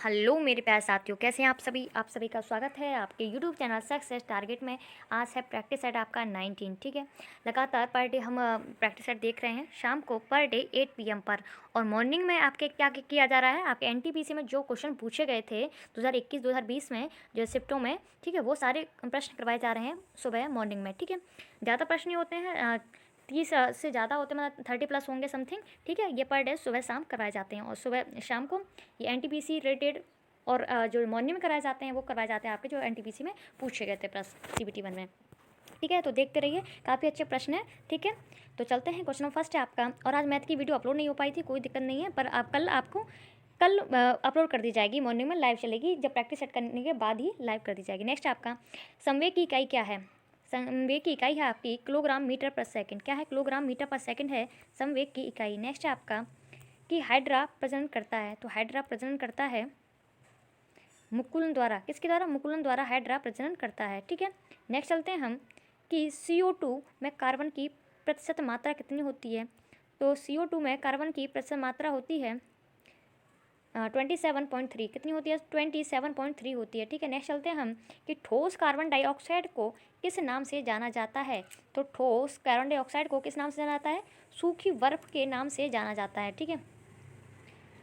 Hello मेरे प्यारे साथियों, कैसे हैं आप सभी का स्वागत है आपके यूट्यूब चैनल सक्सेस टारगेट में। आज है प्रैक्टिस सेट आपका 19, ठीक है। लगातार पर डे हम प्रैक्टिस सेट देख रहे हैं शाम को पर डे 8 PM पर। और मॉर्निंग में आपके क्या किया जा रहा है, आपके एनटीपीसी में जो क्वेश्चन पूछे गए थे 2021-2020 में, जो शिफ्टों में, ठीक है, वो सारे प्रश्न करवाए जा रहे हैं सुबह मॉर्निंग में, ठीक है। ज़्यादा प्रश्न नहीं होते हैं, 30 से ज़्यादा होते हैं, मतलब 30+ होंगे समथिंग, ठीक है। ये पर डे सुबह शाम करवाए जाते हैं और सुबह शाम को ये एनटीपीसी रिलेटेड और जो मॉर्निंग में कराए जाते हैं वो करवाए जाते हैं आपके जो एनटीपीसी में पूछे गए थे प्रश्न CBT 1 में, ठीक है। तो देखते रहिए, काफ़ी अच्छे प्रश्न है, ठीक है। तो चलते हैं, क्वेश्चन फर्स्ट है आपका। और आज मैथ की वीडियो अपलोड नहीं हो पाई थी, कोई दिक्कत नहीं है, पर आप कल अपलोड कर दी जाएगी, मॉर्निंग में लाइव चलेगी, जब प्रैक्टिस सेट करने के बाद ही लाइव कर दी जाएगी। नेक्स्ट आपका संवेग की इकाई क्या है। संवेग की इकाई है आपकी किलोग्राम मीटर पर सेकंड। क्या है, किलोग्राम मीटर पर सेकंड है संवेग की इकाई। नेक्स्ट है आपका कि हाइड्रा प्रजनन करता है, तो हाइड्रा प्रजनन करता है मुकुलन द्वारा। किसके द्वारा, मुकुलन द्वारा हाइड्रा प्रजनन करता है, ठीक है। नेक्स्ट चलते हैं हम कि CO2 में कार्बन की प्रतिशत मात्रा कितनी होती है। तो CO2 में कार्बन की प्रतिशत मात्रा होती है 27.3। कितनी होती है, 27.3 होती है, ठीक है। नेक्स्ट चलते हैं हम कि ठोस कार्बन डाइऑक्साइड को किस नाम से जाना जाता है। तो ठोस कार्बन डाइऑक्साइड को किस नाम से जाना जाता है, सूखी बर्फ के नाम से जाना जाता है, ठीक है।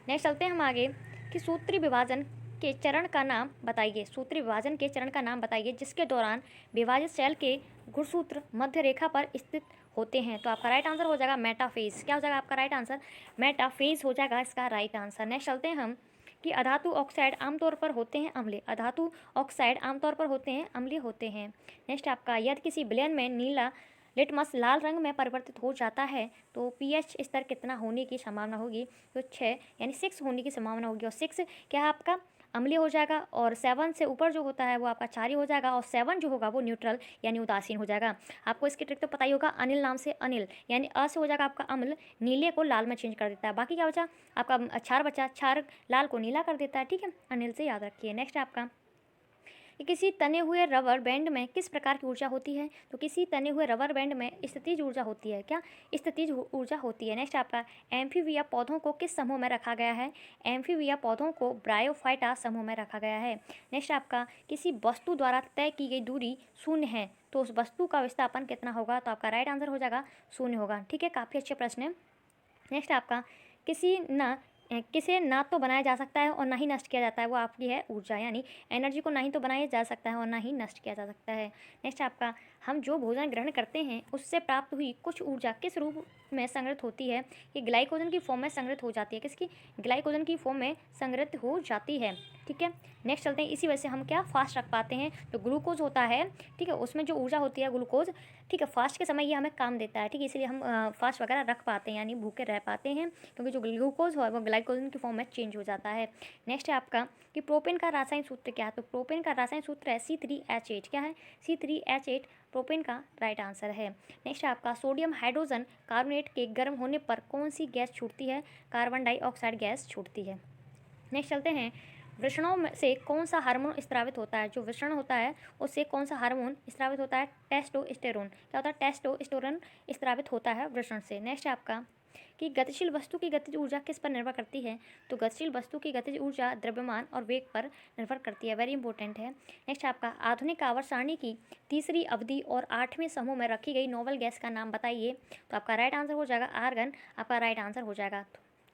नेक्स्ट चलते हैं हम आगे कि सूत्री विभाजन के चरण का नाम बताइए। सूत्री विभाजन के चरण का नाम बताइए जिसके दौरान विभाजित सेल के गुणसूत्र मध्य रेखा पर स्थित होते हैं। तो आपका राइट आंसर हो जाएगा मेटाफेज। क्या हो जाएगा आपका राइट आंसर, मेटाफेज हो जाएगा इसका राइट आंसर। नेक्स्ट चलते हैं हम कि अधातु ऑक्साइड आमतौर पर होते हैं अम्लीय। अधातु ऑक्साइड आमतौर पर होते हैं अम्लीय होते हैं। नेक्स्ट आपका यदि किसी विलयन में नीला लिटमस लाल रंग में परिवर्तित हो जाता है तो pH स्तर कितना होने की संभावना होगी। तो 6 यानी 6 होने की संभावना होगी। और 6 क्या है आपका अम्लीय हो जाएगा, और 7 से ऊपर जो होता है वो आपका क्षारीय हो जाएगा, और 7 जो होगा वो न्यूट्रल यानी उदासीन हो जाएगा। आपको इसकी ट्रिक तो पता ही होगा, अनिल नाम से अनिल यानी अ से हो जाएगा आपका अम्ल, नीले को लाल में चेंज कर देता है। बाकी क्या बचा आपका क्षार बचा, क्षार लाल को नीला कर देता है, ठीक है। अनिल से याद रखिए। नेक्स्ट आपका कि किसी तने हुए रबर बैंड में किस प्रकार की ऊर्जा होती है। तो किसी तने हुए रबर बैंड में स्थितिज ऊर्जा होती है। क्या, स्थितिज ऊर्जा होती है। नेक्स्ट आपका एम्फीबिया पौधों को किस समूह में रखा गया है। एम्फीबिया पौधों को ब्रायोफाइटा समूह में रखा गया है। नेक्स्ट आपका किसी वस्तु द्वारा तय की गई दूरी शून्य है तो उस वस्तु का विस्थापन कितना होगा। तो आपका राइट आंसर हो जाएगा शून्य होगा, ठीक है। काफ़ी अच्छे प्रश्न है। नेक्स्ट आपका किसे ना तो बनाया जा सकता है और ना ही नष्ट किया जाता है, वो आपकी है ऊर्जा, यानी एनर्जी को ना ही तो बनाया जा सकता है और ना ही नष्ट किया जा सकता है। नेक्स्ट आपका हम जो भोजन ग्रहण करते हैं उससे प्राप्त हुई कुछ ऊर्जा किस रूप में संग्रहित होती है। ये ग्लाइकोजन की फॉर्म में संग्रहित हो जाती है। किसकी, ग्लाइकोजन की फॉर्म में संग्रहित हो जाती है, ठीक है। नेक्स्ट चलते हैं, इसी वजह से हम क्या फास्ट रख पाते हैं। जो ग्लूकोज होता है, ठीक है, उसमें जो ऊर्जा होती है ग्लूकोज, ठीक है, फास्ट के समय ये हमें काम देता है, ठीक है, इसलिए हम फास्ट वगैरह रख पाते हैं यानी भूखे रह पाते हैं, क्योंकि जो ग्लूकोज है वो ग्लाइकोजन की फॉर्म में चेंज हो जाता है। नेक्स्ट है आपका कि प्रोपेन का रासायनिक सूत्र क्या है। तो प्रोपेन का रासायनिक सूत्र है C3H8। क्या है, C3H8 प्रोपेन का राइट आंसर है। नेक्स्ट आपका सोडियम हाइड्रोजन कार्बोनेट के गर्म होने पर कौन सी गैस छूटती है। कार्बन डाइऑक्साइड गैस छूटती है। नेक्स्ट चलते हैं, वृषणों में से कौन सा हार्मोन स्रावित होता है। जो वृषण होता है उससे कौन सा हार्मोन स्रावित होता है, टेस्टोस्टेरोन। क्या होता है, टेस्टोस्टेरोन स्रावित होता है वृषण से। नेक्स्ट आपका कि गतिशील वस्तु की गतिज ऊर्जा किस पर निर्भर करती है। तो गतिशील वस्तु की गतिज ऊर्जा द्रव्यमान और वेग पर निर्भर करती है, वेरी इंपॉर्टेंट है। नेक्स्ट आपका आधुनिक आवर्त सारणी की तीसरी अवधि और 8वें समूह में रखी गई नोबेल गैस का नाम बताइए। तो आपका राइट आंसर हो जाएगा आर्गन, आपका राइट आंसर हो जाएगा,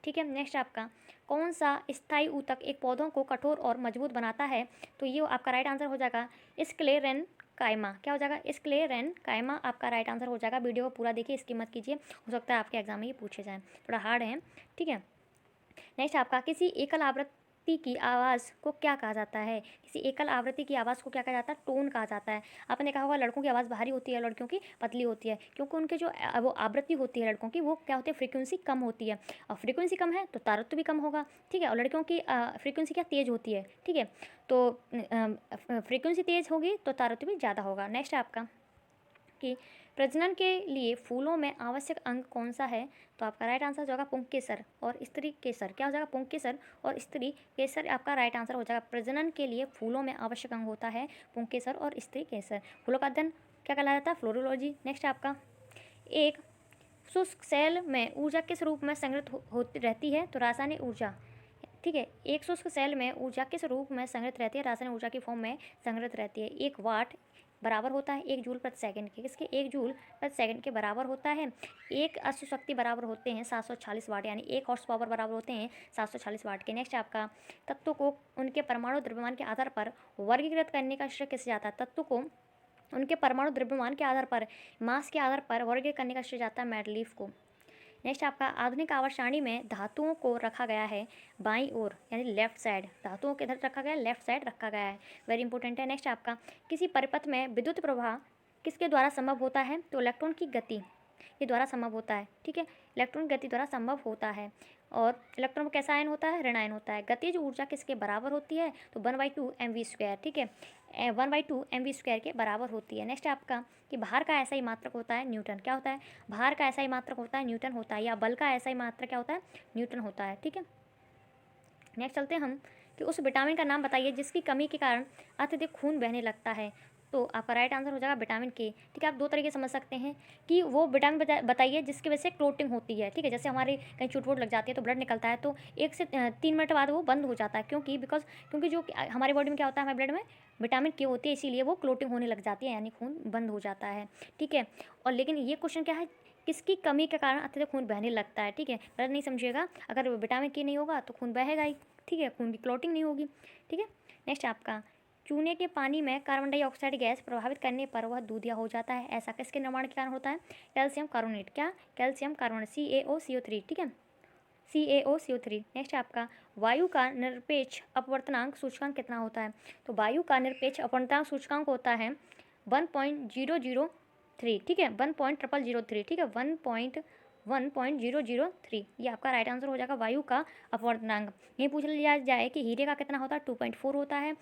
ठीक है। नेक्स्ट आपका कौन सा स्थायी ऊतक एक पौधों को कठोर और मजबूत बनाता है। तो ये आपका राइट आंसर हो जाएगा स्क्लेरेन कायमा। क्या हो जाएगा, स्क्लेरेन कायमा आपका राइट आंसर हो जाएगा। वीडियो को पूरा देखिए, इसकी मत कीजिए, हो सकता है आपके एग्जाम में ये पूछे जाएँ, थोड़ा हार्ड है, ठीक है। नेक्स्ट आपका किसी एकल आवृत्ति की आवाज़ को क्या कहा जाता है। किसी एकल आवृत्ति की आवाज़ को क्या कहा जाता है, टोन कहा जाता है। आपने कहा होगा लड़कों की आवाज़ भारी होती है, लड़कियों की पतली होती है, क्योंकि उनके जो वो आवृत्ति होती है लड़कों की, वो क्या होती है, फ्रीक्वेंसी कम होती है। और फ्रीक्वेंसी कम है तो तारतम्य भी कम होगा, ठीक है। और लड़कियों की फ्रीक्वेंसी क्या तेज़ होती है, ठीक है, तो फ्रीक्वेंसी तेज़ होगी तो तारतम्य भी ज़्यादा होगा। नेक्स्ट आपका कि प्रजनन के लिए फूलों में आवश्यक अंग कौन सा है। तो आपका राइट आंसर हो जाएगा पुंकेसर और स्त्री केसर। क्या हो जाएगा, पुंकेसर और स्त्री केसर आपका राइट आंसर हो जाएगा। प्रजनन के लिए फूलों में आवश्यक अंग होता है पुंकेसर और स्त्री केसर। फूलों का अध्ययन क्या कहलाता जाता है, फ्लोरोलॉजी। नेक्स्ट आपका एक शुष्क सेल में ऊर्जा किस रूप में संग्रहित होती रहती है। तो रासायनिक ऊर्जा, ठीक है। एक शुष्क सेल में ऊर्जा किस रूप में संग्रहित रहती है? रासायनिक ऊर्जा की फॉर्म में संग्रहित रहती है। 1 वाट बराबर होता है 1 जूल प्रति सेकंड के। किसके? 1 जूल प्रति सेकंड के बराबर होता है। एक अश्व शक्ति बराबर होते हैं 740 वाट, यानी 1 हॉर्स पावर बराबर होते हैं 740 वाट के। नेक्स्ट आपका, तत्व को उनके परमाणु द्रव्यमान के आधार पर वर्गीकृत करने का श्रेय किसे जाता है? तत्व को उनके परमाणु द्रव्यमान के आधार पर, मास के आधार पर वर्गीकृत करने का श्रेय जाता है मेडलीफ को। नेक्स्ट आपका, आधुनिक आवर्त सारणी में धातुओं को रखा गया है बाईं ओर, यानी लेफ्ट साइड। धातुओं के इधर रखा गया है, लेफ्ट साइड रखा गया है, वेरी इंपॉर्टेंट है। नेक्स्ट आपका, किसी परिपथ में विद्युत प्रवाह किसके द्वारा संभव होता है? तो इलेक्ट्रॉन की गति के द्वारा संभव होता है। ठीक है, इलेक्ट्रॉन की गति द्वारा संभव होता है। और इलेक्ट्रॉन कैसा आयन होता है? ऋण आयन होता है। गतिज ऊर्जा किसके बराबर होती है? तो 1/2 mv²। ठीक है, 1/2 mv² के बराबर होती है। नेक्स्ट आपका, कि भार का ऐसा ही मात्रक होता है न्यूटन। क्या होता है? भार का ऐसा ही मात्रक होता है न्यूटन होता है, या बल का ऐसा ही मात्रक क्या होता है? न्यूटन होता है। ठीक है, नेक्स्ट चलते हैं हम, कि उस विटामिन का नाम बताइए जिसकी कमी के कारण अत्यधिक खून बहने लगता है। तो आपका राइट आंसर हो जाएगा विटामिन के। ठीक है, आप 2 तरीके समझ सकते हैं, कि वो विटामिन बताइए जिसकी वजह से क्लोटिंग होती है। ठीक है, जैसे हमारे कहीं चोट वोट लग जाती है तो ब्लड निकलता है, तो 1 से 3 मिनट बाद वो बंद हो जाता है। क्योंकि जो हमारे बॉडी में क्या होता है, हमारे ब्लड में विटामिन के होती है, इसीलिए वो क्लोटिंग होने लग जाती है, यानी खून बंद हो जाता है। ठीक है, और लेकिन ये क्वेश्चन क्या है, किसकी कमी के कारण अत्यधिक खून बहने लगता है। ठीक है, गलत नहीं समझिएगा, अगर विटामिन के नहीं होगा तो खून बहेगा ही। ठीक है, खून की क्लोटिंग नहीं होगी। ठीक है, नेक्स्ट आपका, चूने के पानी में कार्बन डाइऑक्साइड गैस प्रभावित करने पर वह दूधिया हो जाता है। ऐसा किसके निर्माण के कारण होता है? Calcium carbonate. क्या? Calcium carbonate, CaOCO3। ठीक है, CaOCO3। नेक्स्ट आपका, वायु का निरपेक्ष अपवर्तनांक सूचकांक कितना होता है? तो वायु का निरपेक्ष अपवर्तनांक सूचकांक होता है 1.003। ठीक है, 1.003। ठीक है, 1.003। ये आपका राइट आंसर हो जाएगा वायु का अपवर्तनांक। ये पूछ लिया जाए कि हीरे का कितना होता है? 2.4 होता है।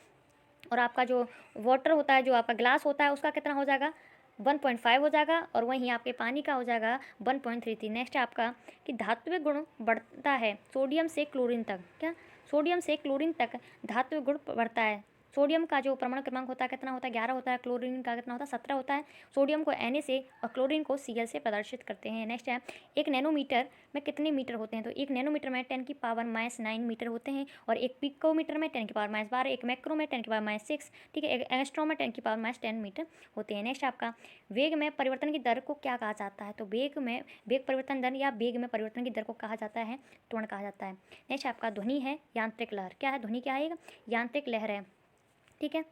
और आपका जो वाटर होता है, जो आपका ग्लास होता है, उसका कितना हो जाएगा? 1.5 हो जाएगा। और वहीं आपके पानी का हो जाएगा 1.33। नेक्स्ट आपका, कि धात्विक गुण बढ़ता है सोडियम से क्लोरीन तक। क्या? सोडियम से क्लोरीन तक धात्विक गुण बढ़ता है। सोडियम का जो परमाणु क्रमांक होता है कितना होता है? 11 होता है। क्लोरीन का कितना होता है? 17 होता है। सोडियम को Na से और क्लोरीन को Cl से प्रदर्शित करते हैं। नेक्स्ट है, 1 नैनोमीटर में कितने मीटर होते हैं? तो 1 नैनोमीटर में 10⁻⁹ मीटर होते हैं। और 1 पिकोमीटर में 10⁻12, 1 मैक्रो में 10⁻6। ठीक है, 1 एंगस्ट्रॉम में 10⁻10 मीटर होते हैं। नेक्स्ट आपका, वेग में परिवर्तन की दर को क्या कहा जाता है? तो वेग परिवर्तन दर या वेग में परिवर्तन की दर को कहा जाता है त्वरण कहा जाता है। नेक्स्ट आपका, ध्वनि है यांत्रिक लहर। क्या है? ध्वनि क्या है? यांत्रिक लहर है। ठीक है,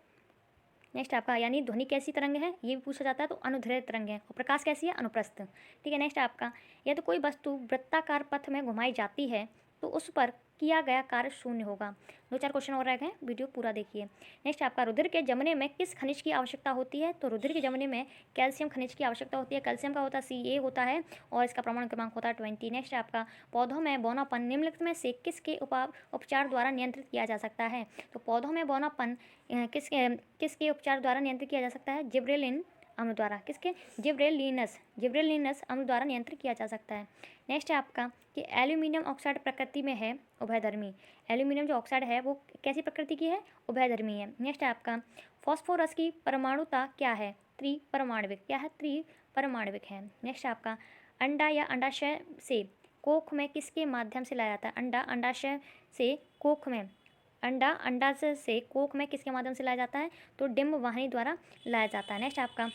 नेक्स्ट आपका, यानी ध्वनि कैसी तरंग है, ये भी पूछा जाता है। तो अनुदैर्ध्य तरंग है। और प्रकाश कैसी है? अनुप्रस्थ। ठीक है, नेक्स्ट आपका, यदि कोई वस्तु वृत्ताकार पथ में घुमाई जाती है तो उस पर किया गया कार्य शून्य होगा। 2-4 क्वेश्चन और रह गए, वीडियो पूरा देखिए। नेक्स्ट आपका, रुधिर के जमने में किस खनिज की आवश्यकता होती है? तो रुधिर के जमने में कैल्शियम खनिज की आवश्यकता होती है। कैल्शियम का होता है Ca होता है, और इसका परमाणु क्रमांक होता है 20। नेक्स्ट आपका, पौधों में बौनापन निम्नलिखित में से किसके उपचार द्वारा नियंत्रित किया जा सकता है? तो पौधों में बौनापन किसके उपचार द्वारा नियंत्रित किया जा सकता है? जिब्रेलिन अम्ल द्वारा। किसके? जिब्रेलिनस अम्ल द्वारा नियंत्रित किया जा सकता है। नेक्स्ट है आपका, कि एल्यूमिनियम ऑक्साइड प्रकृति में है उभयधर्मी। एल्यूमिनियम जो ऑक्साइड है वो कैसी प्रकृति की है? उभयधर्मी है। नेक्स्ट है आपका, फॉस्फोरस की परमाणुता क्या है? त्रिपरमाणविक। क्या है? त्रिपरमाणविक है। नेक्स्ट आपका, अंडा या अंडाशय से कोख में किसके माध्यम से लाया जाता है? अंडाशय से कोख में, अंडाशय से कोख में किसके माध्यम से लाया जाता है? तो डिम्ब वाहिनी द्वारा लाया जाता है। नेक्स्ट आपका,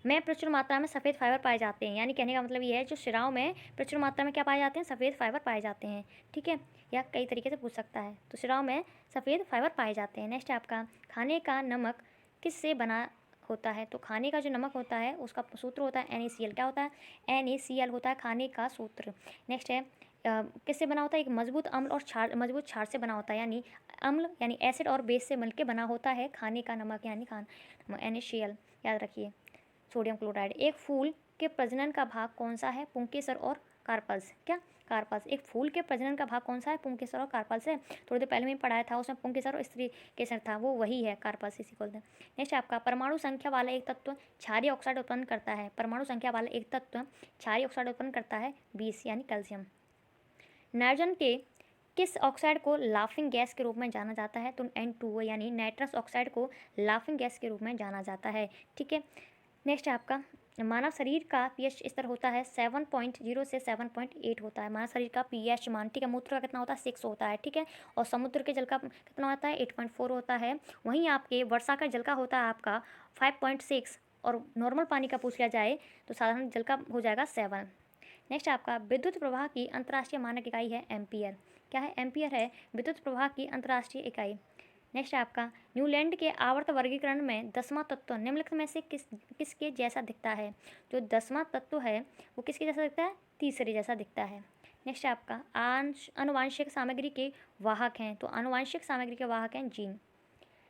में प्रचुर मात्रा में सफ़ेद फाइबर पाए जाते हैं। यानी कहने का मतलब ये है, जो शिराओं में प्रचुर मात्रा में क्या पाए जाते हैं? सफ़ेद फाइबर पाए जाते हैं। ठीक है, या कई तरीके से पूछ सकता है। तो शिराओं में सफ़ेद फाइबर पाए जाते हैं। नेक्स्ट आपका, खाने का नमक किससे बना होता है? तो खाने का जो नमक होता है उसका सूत्र होता है NaCl। क्या होता है? NaCl होता है खाने का सूत्र। नेक्स्ट है, किससे बना होता है? एक मजबूत अम्ल और मजबूत क्षार से बना होता है। यानी अम्ल यानी एसिड और बेस से मिलकर बना होता है खाने का नमक, यानी NaCl। याद रखिए, सोडियम क्लोराइड। एक फूल के प्रजनन का भाग कौन सा है? पुंकेसर और कार्पल्स। क्या? कार्पल्स। एक फूल के प्रजनन का भाग कौन सा है? पुंकेसर और कार्पल्स है। थोड़ी देर पहले में पढ़ाया था, उसमें पुंकेसर और स्त्री केसर था, वो वही है, कार्पल्स इसी बोलते हैं। नेक्स्ट आपका, परमाणु संख्या वाला एक तत्व क्षारीय ऑक्साइड उत्पन्न करता है। परमाणु संख्या वाला एक तत्व क्षारीय ऑक्साइड उत्पन्न करता है 20, यानी कैल्शियम। नाइट्रोजन के किस ऑक्साइड को लाफिंग गैस के रूप में जाना जाता है? तो N2O, यानी नाइट्रस ऑक्साइड को लाफिंग गैस के रूप में जाना जाता है। ठीक है, नेक्स्ट है आपका, मानव शरीर का पीएच स्तर होता है 7.0 से 7.8 होता है। मानव शरीर का पीएच मान, ठीक है। मूत्र का कितना होता है 6 होता है, ठीक है। और समुद्र के जल का कितना होता है 8.4 होता है। वहीं आपके वर्षा का जल का होता है आपका 5.6, और नॉर्मल पानी का पूछ लिया जाए तो साधारण जल का हो जाएगा 7। नेक्स्ट आपका विद्युत प्रवाह की अंतर्राष्ट्रीय मानक इकाई है एम्पियर। क्या है? एम्पियर है विद्युत प्रवाह की अंतर्राष्ट्रीय इकाई। नेक्स्ट आपका न्यूलैंड के आवर्त वर्गीकरण में 10वां तत्व निम्नलिखित में से किसके जैसा दिखता है? जो 10वां तत्व है वो किसके जैसा दिखता है? तीसरे जैसा दिखता है। नेक्स्ट आपका आनुवांशिक सामग्री के वाहक हैं, तो आनुवांशिक सामग्री के वाहक हैं जीन।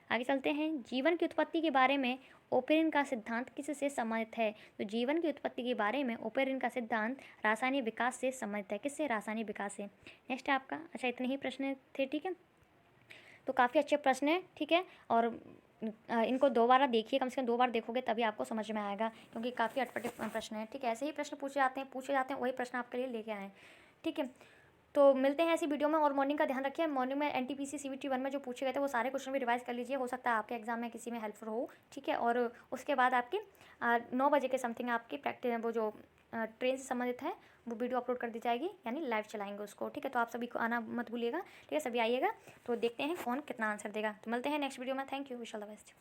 आगे चलते हैं। जीवन की उत्पत्ति के बारे में ओपेरिन का सिद्धांत किससे संबंधित है? तो जीवन की उत्पत्ति के बारे में ओपेरिन का सिद्धांत रासायनिक विकास से संबंधित है। किससे? रासायनिक विकास से। नेक्स्ट आपका, अच्छा इतने ही प्रश्न थे, ठीक है। तो काफ़ी अच्छे प्रश्न हैं, ठीक है। और इनको दोबारा देखिए, कम से कम 2 बार देखोगे तभी आपको समझ में आएगा, क्योंकि काफ़ी अटपटे प्रश्न हैं, ठीक है। ऐसे ही प्रश्न पूछे जाते हैं वही प्रश्न आपके लिए लेके आए, ठीक है। तो मिलते हैं ऐसी वीडियो में। और मॉर्निंग का ध्यान रखिए, मॉर्निंग में एनटीपीसी सीबीटी 1 में जो पूछे गए थे वो सारे क्वेश्चन भी रिवाइज कर लीजिए, हो सकता है आपके एग्जाम में किसी में हेल्पफुल हो, ठीक है। और उसके बाद आपकी 9 बजे के समथिंग आपकी प्रैक्टिस वो जो ट्रेन से संबंधित है वो वीडियो अपलोड कर दी जाएगी, यानी लाइव चलाएंगे उसको, ठीक है। तो आप सभी को आना मत भूलिएगा, ठीक है। सभी आइएगा, तो देखते हैं कौन कितना आंसर देगा। तो मिलते हैं नेक्स्ट वीडियो में। Thank you, wish all the best.